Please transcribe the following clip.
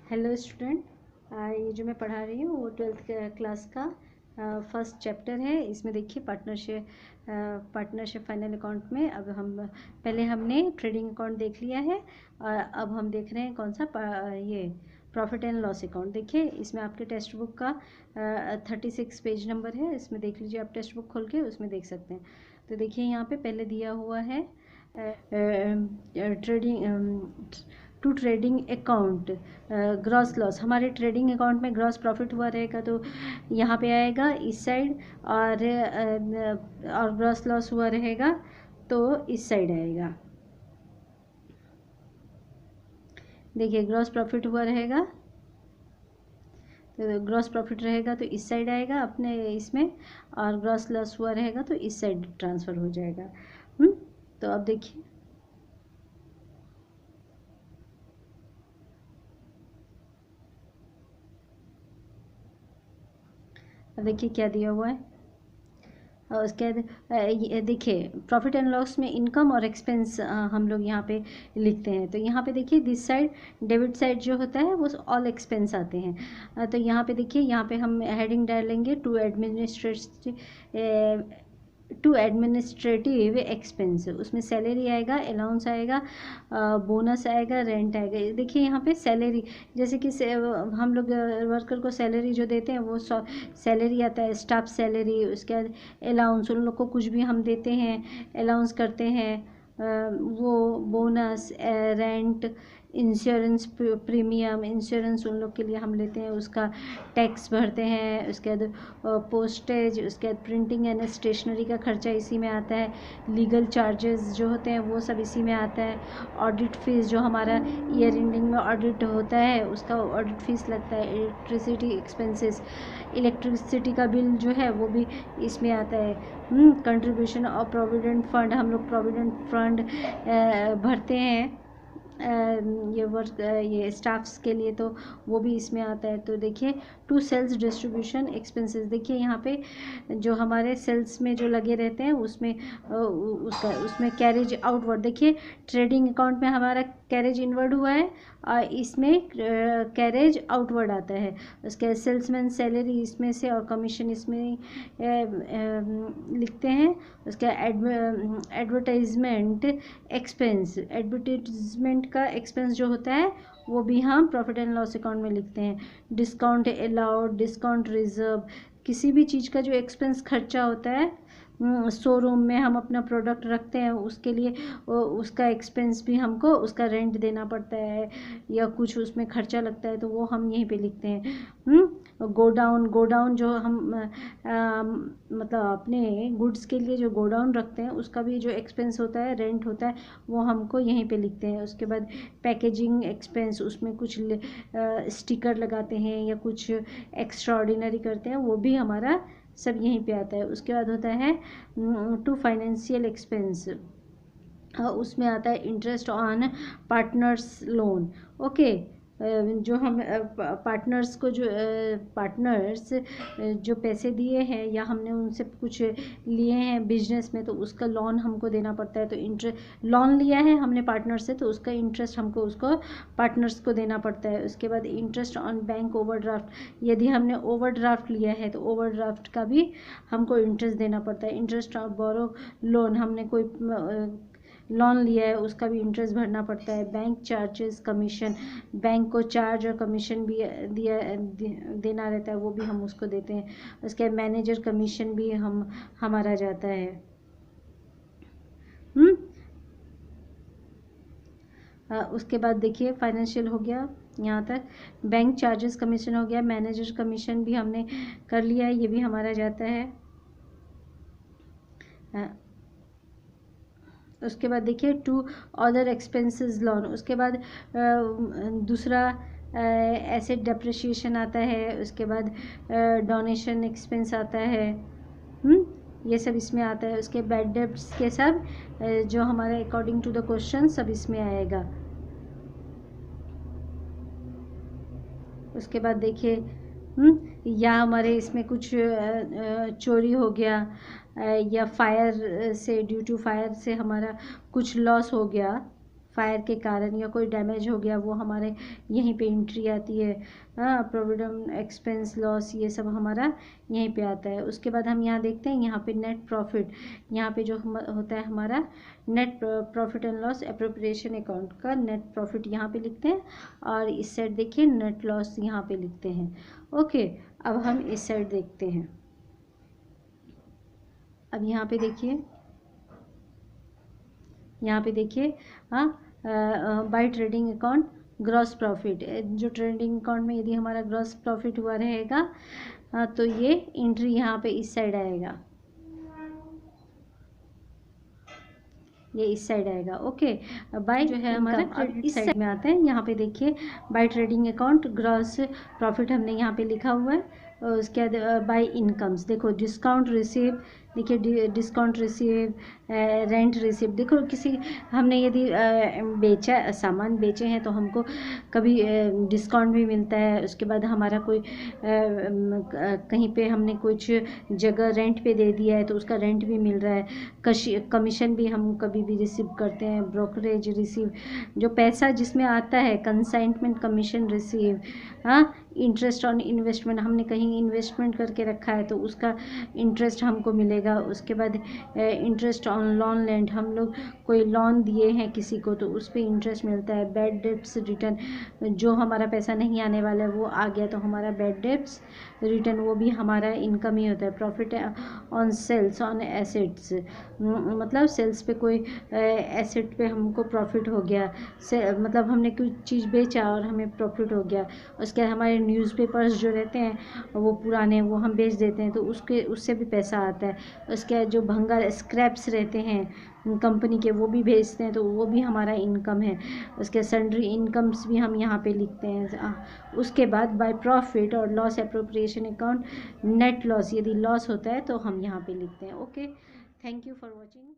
Hello student, ये जो मैं पढ़ा रही हूँ वो 12th क्लास का फर्स्ट चैप्टर है। इसमें देखिए पार्टनरशिप फाइनल अकाउंट में अब हम पहले हमने ट्रेडिंग अकाउंट देख लिया है और अब हम देख रहे हैं कौन सा ये प्रॉफिट एंड लॉस अकाउंट। देखिए इसमें आपके टेक्स्ट बुक का 36 पेज नंबर है। इसमें देख लीजिए, आप टेक्स्ट बुक खोल के उसमें देख सकते हैं। तो देखिए यहाँ पे पहले दिया हुआ है to trading account gross loss. हमारे ट्रेडिंग अकाउंट में ग्रॉस प्रॉफिट हुआ रहेगा तो यहाँ पे आएगा इस साइड, और ग्रॉस लॉस हुआ रहेगा तो इस साइड आएगा। देखिए ग्रॉस प्रॉफिट हुआ रहेगा तो ग्रॉस प्रॉफिट रहेगा तो इस साइड आएगा अपने इसमें, और ग्रॉस लॉस हुआ रहेगा तो इस साइड ट्रांसफ़र हो जाएगा। तो अब देखिए क्या दिया हुआ है। और उसके बाद देखिए प्रॉफिट एंड लॉस में इनकम और एक्सपेंस हम लोग यहाँ पे लिखते हैं। तो यहाँ पे देखिए दिस साइड डेबिट साइड जो होता है वो ऑल एक्सपेंस आते हैं। तो यहाँ पे देखिए, यहाँ पे हम हेडिंग डालेंगे टू एडमिनिस्ट्रेटिव एक्सपेंस। उसमें सैलरी आएगा, अलाउंस आएगा, बोनस आएगा, रेंट आएगा। देखिए यहाँ पे सैलरी, जैसे कि हम लोग वर्कर को सैलरी जो देते हैं वो सैलरी आता है, स्टाफ सैलरी। उसके बाद अलाउंस, उन लोग को कुछ भी हम देते हैं, अलाउंस करते हैं, वो bonus, rent, insurance premium, insurance उन लोग के लिए हम लेते हैं, उसका टैक्स भरते हैं। उसके बाद पोस्टेज, उसके बाद प्रिंटिंग एंड स्टेशनरी का खर्चा इसी में आता है। लीगल चार्जेस जो होते हैं वो सब इसी में आता है। ऑडिट फीस, जो हमारा ईयर एंडिंग में ऑडिट होता है उसका ऑडिट फीस लगता है। इलेक्ट्रिसिटी एक्सपेंसेस, इलेक्ट्रिसिटी का बिल जो है वो भी इसमें आता है। कंट्रीब्यूशन और प्रोविडेंट फंड, हम लोग प्रोविडेंट फंड भरते हैं ये स्टाफ्स के लिए, तो वो भी इसमें आता है। तो देखिए टू सेल्स डिस्ट्रीब्यूशन एक्सपेंसेस, देखिए यहाँ पे जो हमारे सेल्स में जो लगे रहते हैं उसमें उसमें कैरेज आउटवर्ड। देखिए ट्रेडिंग अकाउंट में हमारा कैरेज इनवर्ड हुआ है और इसमें कैरेज आउटवर्ड आता है। उसके सेल्समैन सैलरी इसमें से और कमीशन इसमें लिखते हैं। उसका एडवर्टाइजमेंट एक्सपेंस, एडवर्टाइजमेंट का एक्सपेंस जो होता है वो भी हम प्रॉफिट एंड लॉस अकाउंट में लिखते हैं। डिस्काउंट अलाउड, डिस्काउंट रिजर्व, किसी भी चीज़ का जो एक्सपेंस खर्चा होता है, शोरूम में हम अपना प्रोडक्ट रखते हैं उसके लिए उसका एक्सपेंस भी हमको, उसका रेंट देना पड़ता है या कुछ उसमें खर्चा लगता है तो वो हम यहीं पे लिखते हैं। गोडाउन जो हम मतलब अपने गुड्स के लिए जो गोडाउन रखते हैं उसका भी जो एक्सपेंस होता है, रेंट होता है, वो हमको यहीं पे लिखते हैं। उसके बाद पैकेजिंग एक्सपेंस, उसमें कुछ स्टिकर लगाते हैं या कुछ एक्स्ट्रा ऑर्डिनरी करते हैं, वो भी हमारा सब यहीं पे आता है। उसके बाद होता है टू फाइनेंशियल एक्सपेंस, उसमें आता है interest on partners loan. Okay, जो हम पार्टनर्स को जो पैसे दिए हैं या हमने उनसे कुछ लिए हैं बिजनेस में तो उसका लोन हमको देना पड़ता है। तो लोन लिया है हमने पार्टनर से तो उसका इंटरेस्ट हमको उसको पार्टनर्स को देना पड़ता है। उसके बाद इंटरेस्ट ऑन बैंक ओवरड्राफ्ट, यदि हमने ओवरड्राफ्ट लिया है तो ओवरड्राफ्ट का भी हमको इंटरेस्ट देना पड़ता है। इंटरेस्ट ऑन बोरो लोन, हमने कोई लोन लिया है उसका भी इंटरेस्ट भरना पड़ता है। बैंक चार्जेस, कमीशन, बैंक को चार्ज और कमीशन भी देना रहता है, वो भी हम उसको देते हैं। उसके मैनेजर कमीशन भी हमारा जाता है। उसके बाद देखिए फाइनेंशियल हो गया यहाँ तक, बैंक चार्जेस कमीशन हो गया, मैनेजर कमीशन भी हमने कर लिया है, ये भी हमारा जाता है। उसके बाद देखिए टू अदर एक्सपेंसेस लोन, उसके बाद दूसरा एसेट डेप्रिसिएशन आता है। उसके बाद डोनेशन एक्सपेंस आता है, ये सब इसमें आता है। उसके बैड डेब्ट्स के सब जो हमारे अकॉर्डिंग टू द क्वेश्चन सब इसमें आएगा। उसके बाद देखिए या हमारे इसमें कुछ चोरी हो गया या फायर से, ड्यू टू फायर से हमारा कुछ लॉस हो गया, फायर के कारण या कोई डैमेज हो गया, वो हमारे यहीं पे एंट्री आती है। हाँ, प्रोविडेंट एक्सपेंस लॉस ये सब हमारा यहीं पे आता है। उसके बाद हम यहाँ देखते हैं, यहाँ पे नेट प्रॉफिट, यहाँ पे जो होता है हमारा net profit and loss appropriation account का नेट प्रॉफिट यहाँ पे लिखते हैं, और इस साइड देखिए नेट लॉस यहाँ पे लिखते हैं। ओके, अब हम इस साइड देखते हैं। अब यहाँ पे देखिए, यहाँ पे देखिए, हाँ, by trading account gross profit, जो ट्रेडिंग अकाउंट में यदि हमारा ग्रॉस प्रॉफिट हुआ रहेगा तो ये एंट्री यहाँ पे इस साइड आएगा, ये इस साइड आएगा। ओके, बाय जो है हमारा क्रेडिट इस साइड में आता है। यहाँ पे देखिए by trading account gross profit हमने यहाँ पे लिखा हुआ है। उसके बाद बाय इनकम्स, देखो डिस्काउंट रिसीव, देखिए डिस्काउंट रिसीव, रेंट रिसीव, देखो किसी हमने यदि बेचा सामान बेचे हैं तो हमको कभी डिस्काउंट भी मिलता है। उसके बाद हमारा कोई कहीं पे हमने कुछ जगह रेंट पे दे दिया है तो उसका रेंट भी मिल रहा है। कमीशन भी हम कभी भी रिसीव करते हैं, ब्रोकरेज रिसीव, जो पैसा जिसमें आता है, कंसाइनमेंट कमीशन रिसीव। हाँ, इंटरेस्ट ऑन इन्वेस्टमेंट, हमने कहीं इन्वेस्टमेंट करके रखा है तो उसका इंटरेस्ट हमको मिलेगा। उसके बाद इंटरेस्ट ऑन लोन लेंड, हम लोग कोई लोन दिए हैं किसी को तो उस पर इंटरेस्ट मिलता है। बैड डेब्ट्स रिटर्न, जो हमारा पैसा नहीं आने वाला है वो आ गया तो हमारा बैड डेब्ट्स रिटर्न, वो भी हमारा इनकम ही होता है। Profit on sales on assets, मतलब सेल्स पे कोई एसेट पे हमको प्रॉफिट हो गया, मतलब हमने कोई चीज़ बेचा और हमें प्रॉफिट हो गया। उसके बाद हमारे न्यूज़पेपर्स जो रहते हैं वो पुराने, वो हम बेच देते हैं तो उससे भी पैसा आता है। उसके बाद जो भंगार स्क्रैप्स रहते हैं कंपनी के, वो भी बेचते हैं तो वो भी हमारा इनकम है। उसके सन्ड्री इनकम्स भी हम यहाँ पे लिखते हैं। उसके बाद बाय प्रॉफिट और loss appropriation account net loss, यदि लॉस होता है तो हम यहाँ पे लिखते हैं। Okay, thank you for watching.